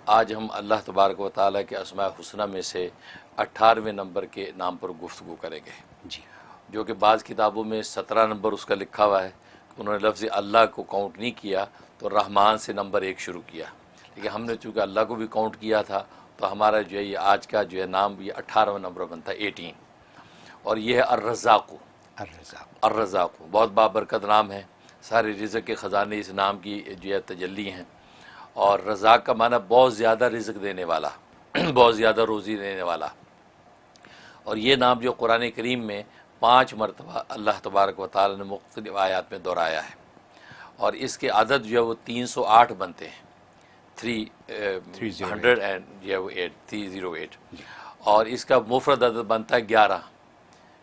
آج ہم اللہ تبارک و تعالیٰ کے اسماء الحسنہ میں سے 18ویں نمبر کے نام پر گفتگو کریں گے جی، جو کہ بعض کتابوں میں 17 نمبر اس کا لکھا ہوا ہے. انہوں نے لفظ اللہ کو کاؤنٹ نہیں کیا تو رحمان سے نمبر 1 شروع کیا، لیکن ہم نے چونکہ اللہ کو بھی کاؤنٹ کیا تھا تو ہمارا جو ہے یہ آج کا جو ہے نام یہ 18واں نمبر بنتا ہے 18. اور یہ ہے الرزاق. الرزاق بہت بابرکت نام ہے، سارے رزق کے خزانے اس نام کی جو ہے تجلی ہیں. اور رزاق کا معنی بہت زیادہ رزق دینے والا، بہت زیادہ روزی دینے والا. اور یہ نام جو قرآن کریم میں 5 مرتبہ اللہ تبارک و تعالی نے مختلف آیات میں دہرایا ہے، اور اس کے عدد جو ہے وہ 308 بنتے ہیں، 308. اور اس کا مفرد عدد بنتا ہے 11،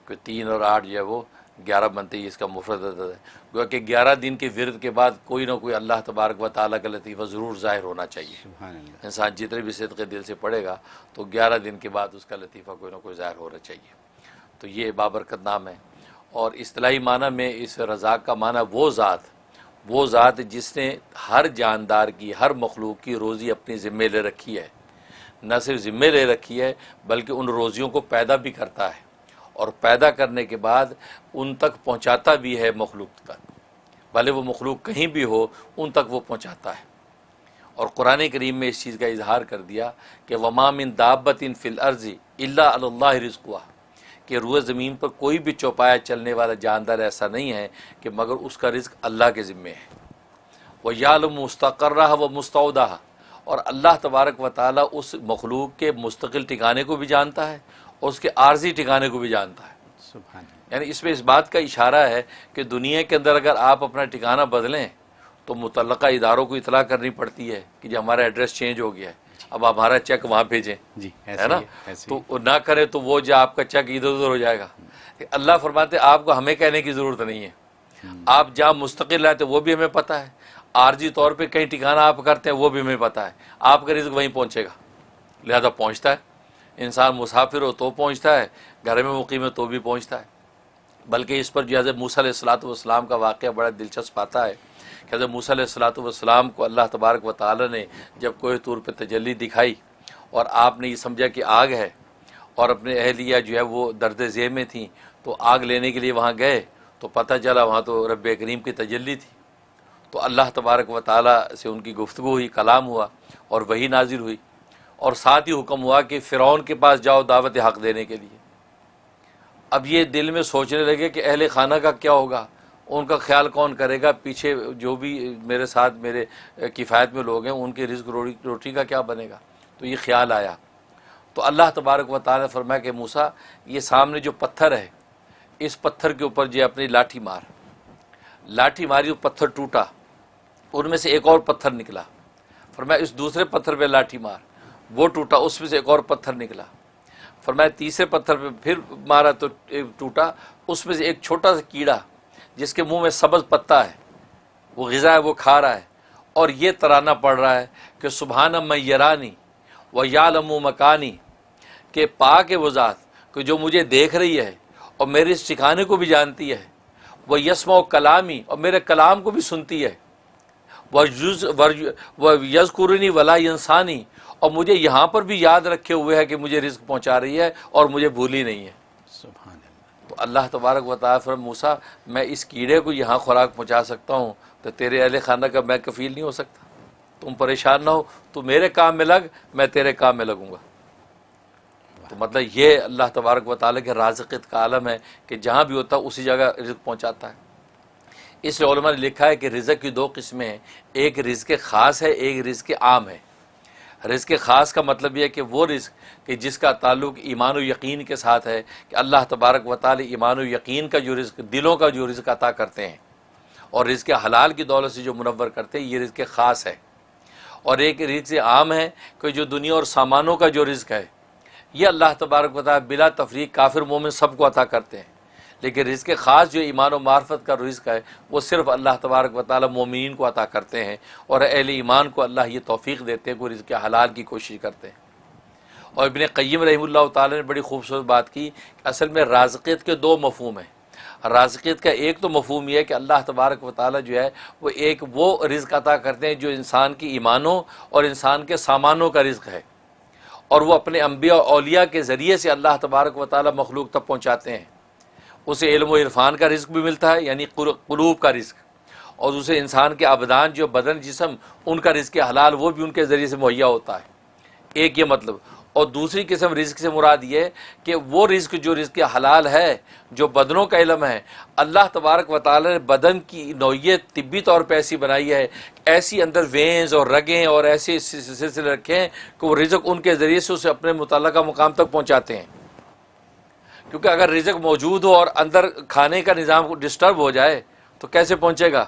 کہ 3 اور 8 جو ہے وہ 11 بنتے ہی اس کا مفرد عدد ہے. گویا کہ 11 دن کے ورد کے بعد کوئی نہ کوئی اللہ تبارک و تعالیٰ کا لطیفہ ضرور ظاہر ہونا چاہیے. سبحان اللہ. انسان جتنے بھی صدقے دل سے پڑھے گا تو 11 دن کے بعد اس کا لطیفہ کوئی نہ کوئی ظاہر ہونا چاہیے. تو یہ بابرکت نام ہے. اور اصطلاحی معنی میں اس رزاق کا معنی وہ ذات جس نے ہر جاندار کی، ہر مخلوق کی روزی اپنی ذمے لے رکھی ہے. نہ صرف ذمے لے رکھی ہے بلکہ ان روزیوں کو پیدا بھی کرتا ہے، اور پیدا کرنے کے بعد ان تک پہنچاتا بھی ہے مخلوق تک، بھلے وہ مخلوق کہیں بھی ہو ان تک وہ پہنچاتا ہے. اور قرآن کریم میں اس چیز کا اظہار کر دیا کہ وما من دابۃ فی الارض الا علی اللہ رزقها، کہ روئے زمین پر کوئی بھی چوپایا چلنے والا جاندار ایسا نہیں ہے کہ مگر اس کا رزق اللہ کے ذمے ہے. وَيَعْلَمُ مُسْتَقَرَّهَ وَمُسْتَوْدَهَا، اور اللہ تبارک و تعالیٰ اس مخلوق کے مستقل ٹھکانے کو بھی جانتا ہے اور اس کے عارضی ٹھکانے کو بھی جانتا ہے. سبحان اللہ. یعنی اس میں اس بات کا اشارہ ہے کہ دنیا کے اندر اگر آپ اپنا ٹھکانہ بدلیں تو متعلقہ اداروں کو اطلاع کرنی پڑتی ہے کہ جی ہمارا ایڈریس چینج ہو گیا ہے، اب ہمارا چیک وہاں بھیجیں، جی، ہے نا. تو نہ کرے تو وہ جو آپ کا چیک ادھر ادھر ہو جائے گا. اللہ فرماتے آپ کو ہمیں کہنے کی ضرورت نہیں ہے. آپ جہاں مستقل رہتے وہ بھی ہمیں پتہ ہے، عارضی طور پہ کہیں ٹھکانہ آپ کرتے ہیں وہ بھی ہمیں پتہ ہے. آپ کا رزق وہیں پہنچے گا، لہذا پہنچتا ہے. انسان مسافر ہو تو پہنچتا ہے، گھر میں مقیم ہے تو بھی پہنچتا ہے. بلکہ اس پر جو حضرت موسیٰ علیہ السلام کا واقعہ بڑا دلچسپ آتا ہے کہ حضرت موسیٰ علیہ السلام کو اللہ تبارک و تعالی نے جب کوہ طور پہ تجلی دکھائی اور آپ نے یہ سمجھا کہ آگ ہے، اور اپنے اہلیہ جو ہے وہ درد ذیل میں تھیں، تو آگ لینے کے لیے وہاں گئے تو پتہ چلا وہاں تو رب کریم کی تجلی تھی. تو اللہ تبارک و تعالی سے ان کی گفتگو ہوئی، کلام ہوا اور وحی نازل ہوئی، اور ساتھ ہی حکم ہوا کہ فرعون کے پاس جاؤ دعوت حق دینے کے لیے. اب یہ دل میں سوچنے لگے کہ اہل خانہ کا کیا ہوگا، ان کا خیال کون کرے گا، پیچھے جو بھی میرے ساتھ میرے کفایت میں لوگ ہیں ان کے رزق روٹی کا کیا بنے گا. تو یہ خیال آیا تو اللہ تبارک و تعالی نے فرمایا کہ موسیٰ یہ سامنے جو پتھر ہے اس پتھر کے اوپر جو اپنی لاٹھی ماری، وہ پتھر ٹوٹا، ان میں سے ایک اور پتھر نکلا. فرمایا اس دوسرے پتھر پہ لاٹھی مار، وہ ٹوٹا، اس میں سے ایک اور پتھر نکلا. فرمایا تیسرے پتھر پہ پھر مارا تو ٹوٹا، اس میں سے ایک چھوٹا سا کیڑا جس کے منہ میں سبز پتا ہے، وہ غذا ہے، وہ کھا رہا ہے، اور یہ ترانہ پڑھ رہا ہے کہ سبحان من یرانی و یعلم مکانی، کہ پاک ہے وہ ذات کہ جو مجھے دیکھ رہی ہے اور میرے اس ٹھکانے کو بھی جانتی ہے، وہ یسمع کلامی، اور میرے کلام کو بھی سنتی ہے، وہ یذکرنی ولا ینسانی، اور مجھے یہاں پر بھی یاد رکھے ہوئے ہے کہ مجھے رزق پہنچا رہی ہے اور مجھے بھولی نہیں ہے. سبحان اللہ. تو اللہ تبارک و تعالیٰ فرمایا موسیٰ میں اس کیڑے کو یہاں خوراک پہنچا سکتا ہوں تو تیرے اہل خانہ کا میں کفیل نہیں ہو سکتا. تم پریشان نہ ہو، تو میرے کام میں لگ، میں تیرے کام میں لگوں گا. تو مطلب یہ اللہ تبارک و تعالیٰ کے رازقیت کا عالم ہے کہ جہاں بھی ہوتا ہے اسی جگہ رزق پہنچاتا ہے. اس لیے علماء نے لکھا ہے کہ رزق کی 2 قسمیں ہیں، ایک رزق خاص ہے، ایک رزق عام ہے. رزق خاص کا مطلب یہ ہے کہ وہ رزق کہ جس کا تعلق ایمان و یقین کے ساتھ ہے، کہ اللہ تبارک و تعالی ایمان و یقین کا جو رزق، دلوں کا جو رزق عطا کرتے ہیں اور رزق حلال کی دولت سے جو منور کرتے ہیں، یہ رزق خاص ہے. اور ایک رزق عام ہے کہ جو دنیا اور سامانوں کا جو رزق ہے یہ اللہ تبارک و تعالی بلا تفریق کافر مومن سب کو عطا کرتے ہیں. لیکن رزق خاص جو ایمان و معرفت کا رزق ہے وہ صرف اللہ تبارک و تعالی مومنین کو عطا کرتے ہیں، اور اہل ایمان کو اللہ یہ توفیق دیتے ہیں کہ وہ رزق حلال کی کوشش کرتے ہیں. اور ابن قیم رحمہ اللہ تعالی نے بڑی خوبصورت بات کی کہ اصل میں رازقیت کے 2 مفہوم ہیں. رازقیت کا ایک تو مفہوم یہ ہے کہ اللہ تبارک و تعالیٰ جو ہے وہ ایک وہ رزق عطا کرتے ہیں جو انسان کی ایمانوں اور انسان کے سامانوں کا رزق ہے، اور وہ اپنے انبیاء اور اولیاء کے ذریعے سے اللہ تبارک و تعالیٰ مخلوق تک پہنچاتے ہیں۔ اسے علم و عرفان کا رزق بھی ملتا ہے، یعنی قلوب کا رزق، اور اسے انسان کے ابدان جو بدن جسم ان کا رزق حلال وہ بھی ان کے ذریعے سے مہیا ہوتا ہے، ایک یہ مطلب۔ اور دوسری قسم رزق سے مراد یہ ہے کہ وہ رزق جو رزق حلال ہے، جو بدنوں کا علم ہے، اللہ تبارک و تعالی نے بدن کی نوعیت طبی طور پہ ایسی بنائی ہے، ایسی اندر وینز اور رگیں اور ایسے سلسلے رکھے ہیں کہ وہ رزق ان کے ذریعے سے اسے اپنے متعلقہ مقام تک پہنچاتے ہیں۔ کیونکہ اگر رزق موجود ہو اور اندر کھانے کا نظام ڈسٹرب ہو جائے تو کیسے پہنچے گا؟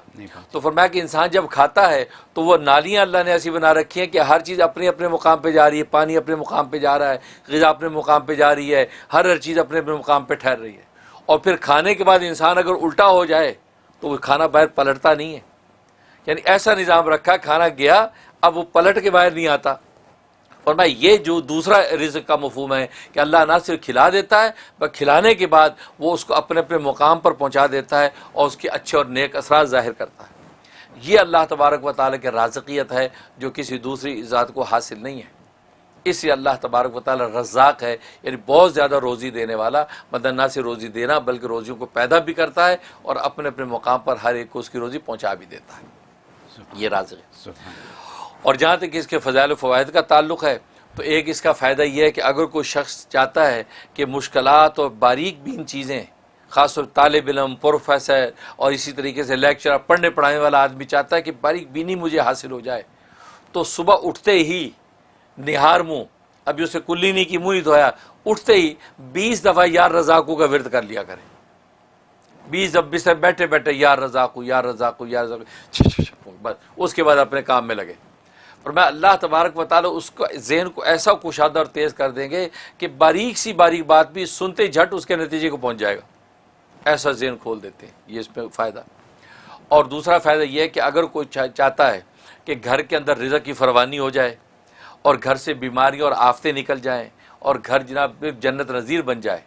تو فرمایا کہ انسان جب کھاتا ہے تو وہ نالیاں اللہ نے ایسی بنا رکھی ہیں کہ ہر چیز اپنے اپنے مقام پہ جا رہی ہے، پانی اپنے مقام پہ جا رہا ہے، غذا اپنے مقام پہ جا رہی ہے، ہر چیز اپنے اپنے مقام پہ ٹھہر رہی ہے۔ اور پھر کھانے کے بعد انسان اگر الٹا ہو جائے تو وہ کھانا باہر پلٹتا نہیں ہے، یعنی ایسا نظام رکھا، کھانا گیا اب وہ پلٹ کے باہر نہیں آتا۔ فرمایا یہ جو دوسرا رزق کا مفہوم ہے کہ اللہ نہ صرف کھلا دیتا ہے بلکہ کھلانے کے بعد وہ اس کو اپنے اپنے مقام پر پہنچا دیتا ہے اور اس کے اچھے اور نیک اثرات ظاہر کرتا ہے۔ یہ اللہ تبارک و تعالیٰ کی رازقیت ہے جو کسی دوسری ذات کو حاصل نہیں ہے۔ اس لیے اللہ تبارک و تعالیٰ رزاق ہے، یعنی بہت زیادہ روزی دینے والا، مطلب نہ صرف روزی دینا بلکہ روزیوں کو پیدا بھی کرتا ہے اور اپنے اپنے مقام پر ہر ایک کو اس کی روزی پہنچا بھی دیتا ہے۔ یہ رازق ہے۔ اور جہاں تک اس کے فضائل و فوائد کا تعلق ہے تو ایک اس کا فائدہ یہ ہے کہ اگر کوئی شخص چاہتا ہے کہ مشکلات اور باریک بین چیزیں، خاص طور طالب علم، پروفیسر اور اسی طریقے سے لیکچرر، پڑھنے پڑھانے والا آدمی چاہتا ہے کہ باریک بینی مجھے حاصل ہو جائے، تو صبح اٹھتے ہی نہار منہ، ابھی اسے کلی نہیں کی، منہ نہیں دھویا، اٹھتے ہی 20 دفعہ یا رزاقو کا ورد کر لیا کرے۔ 20 دفعہ سے بیٹھے بیٹھے یا رزاقو یا رزاقو یا رزاقو، بس اس کے بعد اپنے کام میں لگے۔ فرمایا اللہ تبارک و تعالیٰ اس کو ذہن کو ایسا کشادہ اور تیز کر دیں گے کہ باریک سی باریک بات بھی سنتے جھٹ اس کے نتیجے کو پہنچ جائے گا، ایسا ذہن کھول دیتے ہیں۔ یہ اس میں فائدہ۔ اور دوسرا فائدہ یہ ہے کہ اگر کوئی چاہتا ہے کہ گھر کے اندر رزق کی فراوانی ہو جائے اور گھر سے بیماریاں اور آفتیں نکل جائیں اور گھر جناب جنت نظیر بن جائے،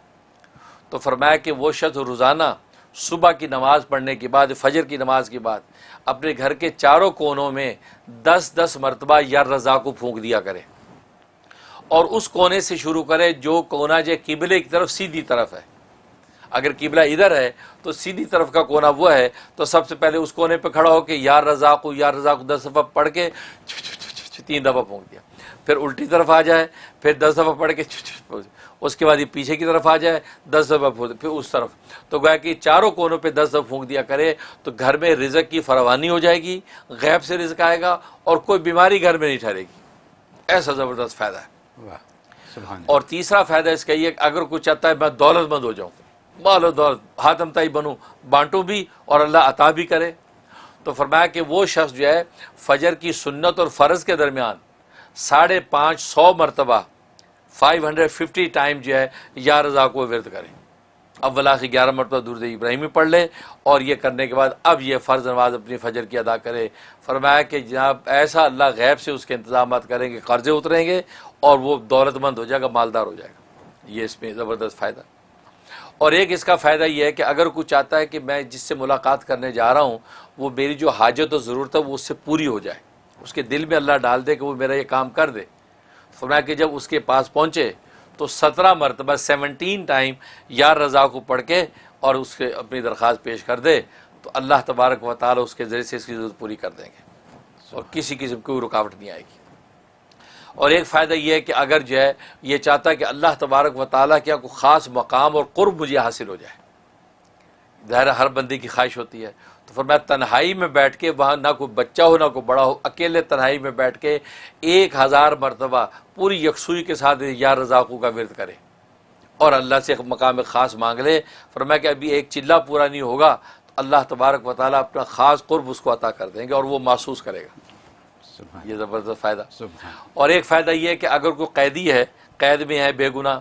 تو فرمایا کہ وہ شخص روزانہ صبح کی نماز پڑھنے کے بعد، فجر کی نماز کے بعد اپنے گھر کے چاروں کونوں میں 10 مرتبہ یا رضا کو پھونک دیا کرے، اور اس کونے سے شروع کرے جو کونا جو قبلے کی طرف سیدھی طرف ہے۔ اگر قبلہ ادھر ہے تو سیدھی طرف کا کونا وہ ہے، تو سب سے پہلے اس کونے پہ کھڑا ہو کے یا رضا کو 10 دفعہ پڑھ کے 3 دفعہ پھونک دیا، پھر الٹی طرف آ جائے، پھر 10 دفعہ پڑھ کے، اس کے بعد یہ پیچھے کی طرف آ جائے 10 دفعہ پھونک، پھر اس طرف، تو گویا کہ چاروں کونوں پہ 10 دفعہ پھونک دیا کرے تو گھر میں رزق کی فراوانی ہو جائے گی، غیب سے رزق آئے گا اور کوئی بیماری گھر میں نہیں ٹھہرے گی۔ ایسا زبردست فائدہ ہے۔ واہ سبحان اللہ۔ اور تیسرا فائدہ اس کا یہ کہ اگر کوئی چاہتا ہے میں دولت مند ہو جاؤں، مال و دولت ہاتم تائی بنوں، بانٹوں بھی اور اللہ عطا بھی کرے، تو فرمایا کہ وہ شخص جو ہے فجر کی سنت اور فرض کے درمیان 550 مرتبہ 550 ٹائم جو ہے یا رضا کو ورد کرے، اولا سے 11 مرتبہ درود ابراہیمی پڑھ لے، اور یہ کرنے کے بعد اب یہ فرض نماز اپنی فجر کی ادا کرے۔ فرمایا کہ جناب ایسا اللہ غیب سے اس کے انتظامات کریں گے، قرضے اتریں گے اور وہ دولت مند ہو جائے گا، مالدار ہو جائے گا۔ یہ اس میں زبردست فائدہ۔ اور ایک اس کا فائدہ یہ ہے کہ اگر کوئی چاہتا ہے کہ میں جس سے ملاقات کرنے جا رہا ہوں وہ میری جو حاجت و ضرورت ہے وہ اس سے پوری ہو جائے، اس کے دل میں اللہ ڈال دے کہ وہ میرا یہ کام کر دے، فرمایا کہ جب اس کے پاس پہنچے تو 17 مرتبہ 17 ٹائم یا رضا کو پڑھ کے اور اس کے اپنی درخواست پیش کر دے تو اللہ تبارک و تعالی اس کے ذریعے سے اس کی ضرورت پوری کر دیں گے اور کسی قسم کی کوئی رکاوٹ نہیں آئے گی۔ اور ایک فائدہ یہ ہے کہ اگر جو ہے یہ چاہتا ہے کہ اللہ تبارک و تعالیٰ کیا کوئی خاص مقام اور قرب مجھے حاصل ہو جائے، ظاہر ہر بندے کی خواہش ہوتی ہے، تو فرمایا تنہائی میں بیٹھ کے، وہاں نہ کوئی بچہ ہو نہ کوئی بڑا ہو، اکیلے تنہائی میں بیٹھ کے 1000 مرتبہ پوری یکسوئی کے ساتھ یا رضاقو کا ورد کرے اور اللہ سے مقام خاص مانگ لے۔ فرمایا کہ ابھی ایک چلہ پورا نہیں ہوگا تو اللہ تبارک و تعالیٰ اپنا خاص قرب اس کو عطا کر دیں گے اور وہ محسوس کرے گا۔ یہ زبردست فائدہ۔ اور ایک فائدہ یہ ہے کہ اگر کوئی قیدی ہے، قید میں ہے بے گناہ،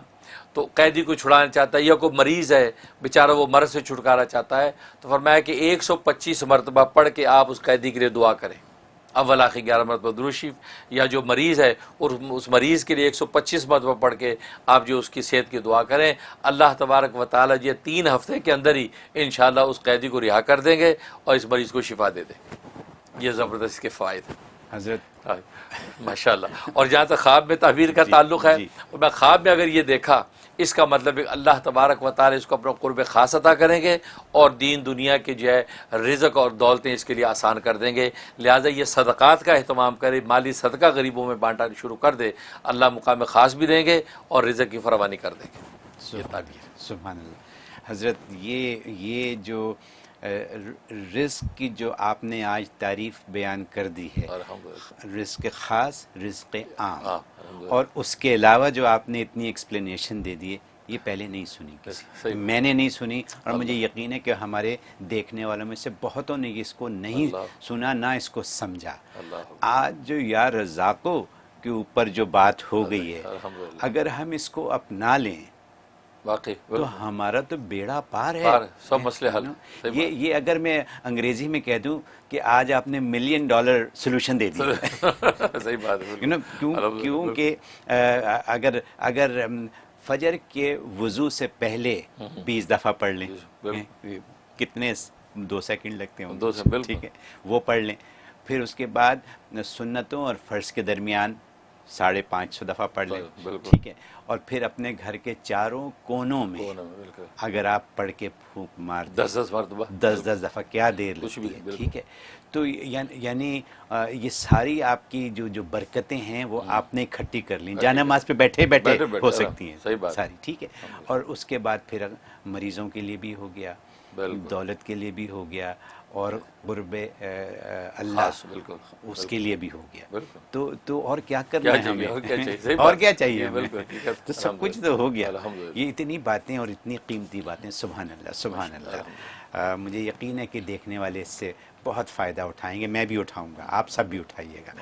تو قیدی کو چھڑانا چاہتا ہے یا کوئی مریض ہے بیچارہ وہ مرض سے چھٹکارا چاہتا ہے، تو فرمایا کہ 125 مرتبہ پڑھ کے آپ اس قیدی کے لیے دعا کریں اول آخر 11 مرتبہ درود شریف، یا جو مریض ہے اور اس مریض کے لیے 125 مرتبہ پڑھ کے آپ جو اس کی صحت کی دعا کریں، اللہ تبارک و تعالیٰ یہ 3 ہفتے کے اندر ہی انشاءاللہ اس قیدی کو رہا کر دیں گے اور اس مریض کو شفا دے دیں گے۔ یہ زبردست کے فائدے حضرت ماشاءاللہ۔ اور جہاں تک خواب میں تعبیر کا تعلق ہے، اور میں خواب میں اگر یہ دیکھا، اس کا مطلب ہے اللہ تبارک و تعالی اس کو اپنا قرب خاص عطا کریں گے اور دین دنیا کے جو ہے رزق اور دولتیں اس کے لیے آسان کر دیں گے۔ لہٰذا یہ صدقات کا اہتمام کرے، مالی صدقہ غریبوں میں بانٹنا شروع کر دے، اللہ مقام خاص بھی دیں گے اور رزق کی فراوانی کر دیں گے۔ یہ تعبیر۔ سبحان اللہ۔ حضرت یہ جو رزق کی جو آپ نے آج تعریف بیان کر دی ہے، رزق خاص، رزق عام، اور اس کے علاوہ جو آپ نے اتنی ایکسپلینیشن دے دی ہے، یہ پہلے نہیں سنی کسی، میں نے نہیں سنی، اور مجھے یقین ہے کہ ہمارے دیکھنے والوں میں سے بہتوں نے اس کو نہیں سنا، نہ اس کو سمجھا۔ آج جو یا رزاقوں کے اوپر جو بات ہو گئی ہے، اگر ہم اس کو اپنا لیں واقعی تو ہمارا تو بیڑا پار ہے، سب مسئلے حل۔ یہ اگر میں انگریزی میں کہہ دوں کہ آج آپ نے $1 ملین سولوشن دے دیا، صحیح بات ہے۔ کیونکہ اگر فجر کے وضو سے پہلے 20 دفعہ پڑھ لیں، کتنے 2 سیکنڈ لگتے ہیں، 2 سیکنڈ، ٹھیک ہے، وہ پڑھ لیں، پھر اس کے بعد سنتوں اور فرض کے درمیان 550 دفعہ پڑھ لیں، ٹھیک ہے، اور پھر اپنے گھر کے چاروں کونوں میں اگر آپ پڑھ کے پھونک مار 10 مرتبہ، 10 دفعہ، کیا دیر لگتی ہے، ٹھیک ہے۔ تو یعنی یہ ساری آپ کی جو برکتیں ہیں وہ آپ نے اکٹھی کر لیں، جا نماز پہ بیٹھے ہو سکتی ہیں ساری، ٹھیک ہے، اور اس کے بعد پھر مریضوں کے لیے بھی ہو گیا، دولت کے لیے بھی ہو گیا، اور قرب اللہ اس کے لیے بھی ہو گیا، تو اور کیا کرنا ہے ہمیں، اور کیا چاہیے ہمیں، تو سب کچھ تو ہو گیا۔ یہ اتنی باتیں اور اتنی قیمتی باتیں، سبحان اللہ، سبحان اللہ۔ مجھے یقین ہے کہ دیکھنے والے اس سے بہت فائدہ اٹھائیں گے، میں بھی اٹھاؤں گا، آپ سب بھی اٹھائیے گا۔